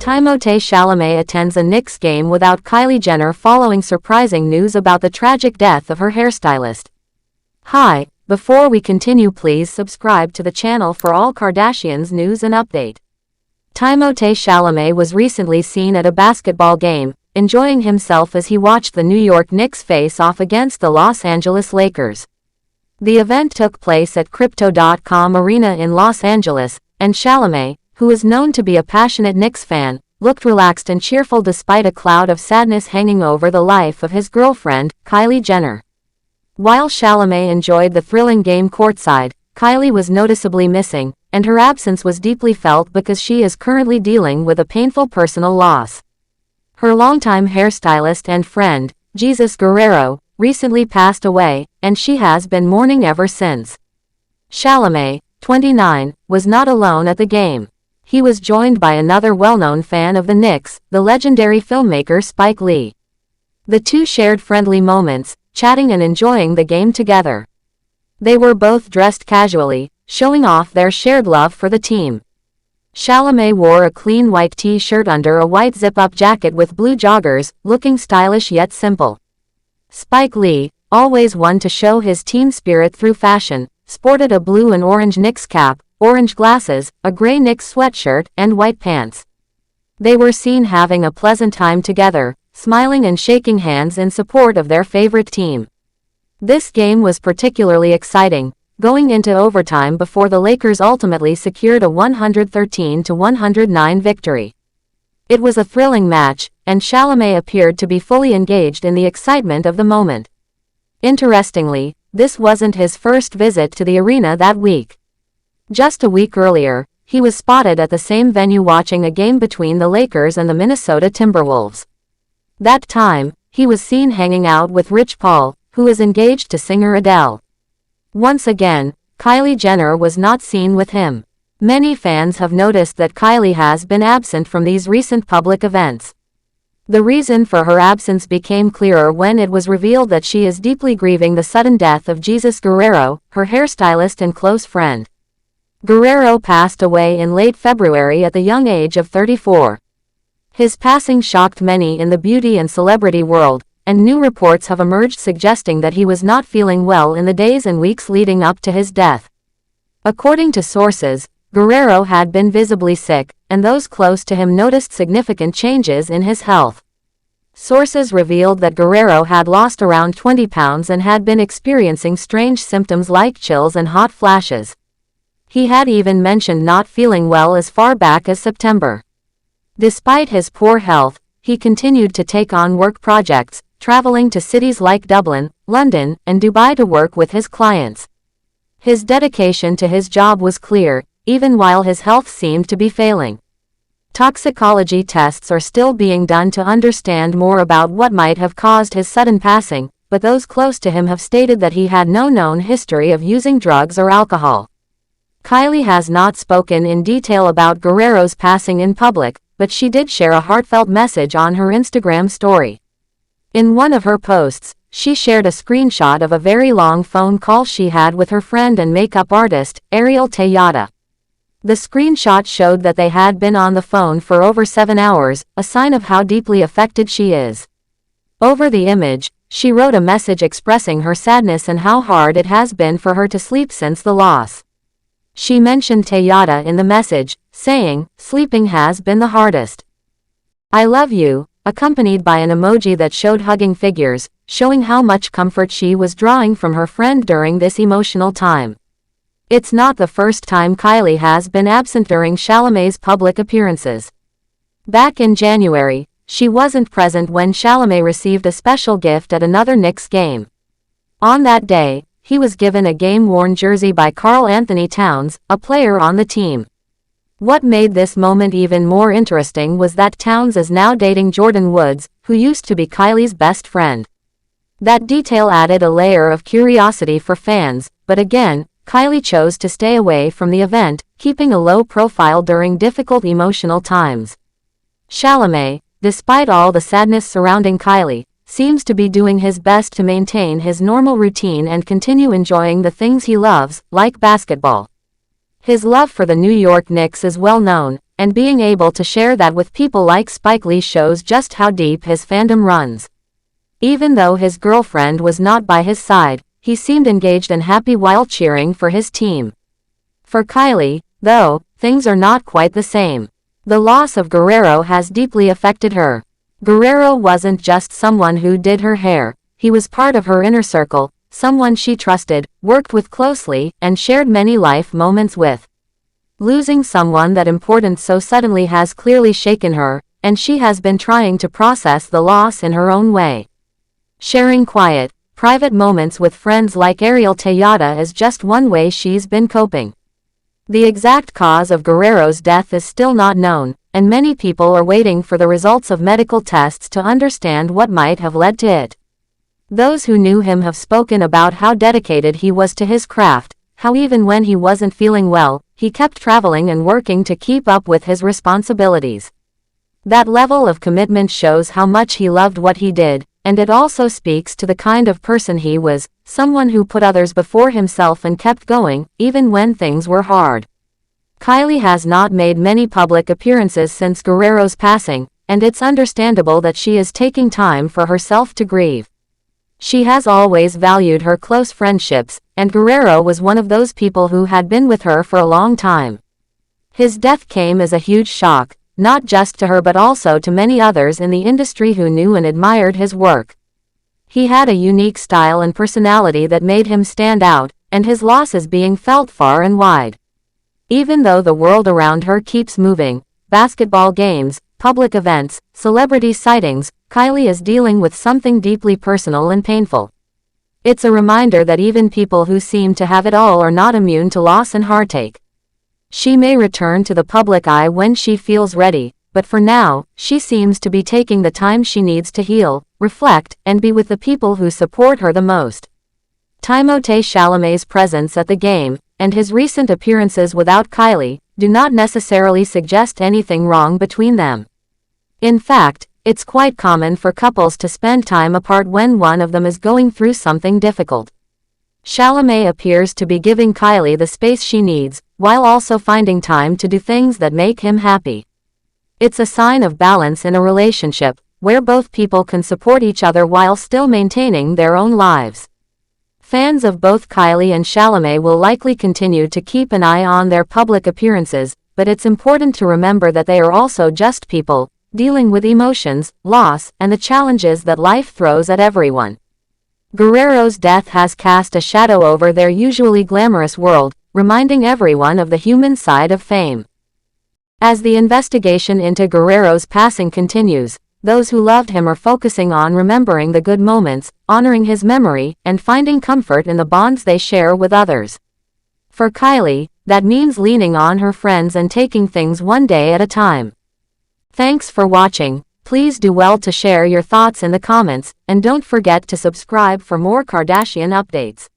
Timothée Chalamet attends a Knicks game without Kylie Jenner following surprising news about the tragic death of her hairstylist. Hi, before we continue, please subscribe to the channel for all Kardashians news and update. Timothée Chalamet was recently seen at a basketball game, enjoying himself as he watched the New York Knicks face off against the Los Angeles Lakers. The event took place at Crypto.com Arena in Los Angeles, and Chalamet, who is known to be a passionate Knicks fan, looked relaxed and cheerful despite a cloud of sadness hanging over the life of his girlfriend, Kylie Jenner. While Chalamet enjoyed the thrilling game courtside, Kylie was noticeably missing, and her absence was deeply felt because she is currently dealing with a painful personal loss. Her longtime hairstylist and friend, Guerrero, recently passed away, and she has been mourning ever since. Chalamet, 29, was not alone at the game. He was joined by another well-known fan of the Knicks, the legendary filmmaker Spike Lee. The two shared friendly moments, chatting and enjoying the game together. They were both dressed casually, showing off their shared love for the team. Chalamet wore a clean white t-shirt under a white zip-up jacket with blue joggers, looking stylish yet simple. Spike Lee, always one to show his team spirit through fashion, sported a blue and orange Knicks cap, orange glasses, a gray Knicks sweatshirt, and white pants. They were seen having a pleasant time together, smiling and shaking hands in support of their favorite team. This game was particularly exciting, going into overtime before the Lakers ultimately secured a 113-109 victory. It was a thrilling match, and Chalamet appeared to be fully engaged in the excitement of the moment. Interestingly, this wasn't his first visit to the arena that week. Just a week earlier, he was spotted at the same venue watching a game between the Lakers and the Minnesota Timberwolves. That time, he was seen hanging out with Rich Paul, who is engaged to singer Adele. Once again, Kylie Jenner was not seen with him. Many fans have noticed that Kylie has been absent from these recent public events. The reason for her absence became clearer when it was revealed that she is deeply grieving the sudden death of Guerrero, her hairstylist and close friend. Guerrero passed away in late February at the young age of 34. His passing shocked many in the beauty and celebrity world, and new reports have emerged suggesting that he was not feeling well in the days and weeks leading up to his death. According to sources, Guerrero had been visibly sick, and those close to him noticed significant changes in his health. Sources revealed that Guerrero had lost around 20 pounds and had been experiencing strange symptoms like chills and hot flashes. He had even mentioned not feeling well as far back as September. Despite his poor health, he continued to take on work projects, traveling to cities like Dublin, London, and Dubai to work with his clients. His dedication to his job was clear, even while his health seemed to be failing. Toxicology tests are still being done to understand more about what might have caused his sudden passing, but those close to him have stated that he had no known history of using drugs or alcohol. Kylie has not spoken in detail about Guerrero's passing in public, but she did share a heartfelt message on her Instagram story. In one of her posts, she shared a screenshot of a very long phone call she had with her friend and makeup artist, Timothee. The screenshot showed that they had been on the phone for over 7 hours, a sign of how deeply affected she is. Over the image, she wrote a message expressing her sadness and how hard it has been for her to sleep since the loss. She mentioned Timothée in the message, saying, "Sleeping has been the hardest. I love you," accompanied by an emoji that showed hugging figures, showing how much comfort she was drawing from her friend during this emotional time. It's not the first time Kylie has been absent during Chalamet's public appearances. Back in January, she wasn't present when Chalamet received a special gift at another Knicks game. On that day, he was given a game-worn jersey by Karl Anthony Towns, a player on the team. What made this moment even more interesting was that Towns is now dating Jordyn Woods, who used to be Kylie's best friend. That detail added a layer of curiosity for fans, but again, Kylie chose to stay away from the event, keeping a low profile during difficult emotional times. Chalamet, despite all the sadness surrounding Kylie, seems to be doing his best to maintain his normal routine and continue enjoying the things he loves, like basketball. His love for the New York Knicks is well known, and being able to share that with people like Spike Lee shows just how deep his fandom runs. Even though his girlfriend was not by his side, he seemed engaged and happy while cheering for his team. For Kylie, though, things are not quite the same. The loss of Guerrero has deeply affected her. Guerrero wasn't just someone who did her hair, he was part of her inner circle, someone she trusted, worked with closely, and shared many life moments with. Losing someone that important so suddenly has clearly shaken her, and she has been trying to process the loss in her own way. Sharing quiet, private moments with friends like Ariel Tejada is just one way she's been coping. The exact cause of Guerrero's death is still not known, and many people are waiting for the results of medical tests to understand what might have led to it. Those who knew him have spoken about how dedicated he was to his craft, how even when he wasn't feeling well, he kept traveling and working to keep up with his responsibilities. That level of commitment shows how much he loved what he did, and it also speaks to the kind of person he was, someone who put others before himself and kept going, even when things were hard. Kylie has not made many public appearances since Guerrero's passing, and it's understandable that she is taking time for herself to grieve. She has always valued her close friendships, and Guerrero was one of those people who had been with her for a long time. His death came as a huge shock, not just to her but also to many others in the industry who knew and admired his work. He had a unique style and personality that made him stand out, and his loss is being felt far and wide. Even though the world around her keeps moving, basketball games, public events, celebrity sightings, Kylie is dealing with something deeply personal and painful. It's a reminder that even people who seem to have it all are not immune to loss and heartache. She may return to the public eye when she feels ready, but for now, she seems to be taking the time she needs to heal, reflect, and be with the people who support her the most. Timothée Chalamet's presence at the game, and his recent appearances without Kylie, do not necessarily suggest anything wrong between them. In fact, it's quite common for couples to spend time apart when one of them is going through something difficult. Chalamet appears to be giving Kylie the space she needs, while also finding time to do things that make him happy. It's a sign of balance in a relationship, where both people can support each other while still maintaining their own lives. Fans of both Kylie and Chalamet will likely continue to keep an eye on their public appearances, but it's important to remember that they are also just people, dealing with emotions, loss, and the challenges that life throws at everyone. Guerrero's death has cast a shadow over their usually glamorous world, reminding everyone of the human side of fame. As the investigation into Guerrero's passing continues, those who loved him are focusing on remembering the good moments, honoring his memory, and finding comfort in the bonds they share with others. For Kylie, that means leaning on her friends and taking things one day at a time. Thanks for watching. Please do well to share your thoughts in the comments, and don't forget to subscribe for more Kardashian updates.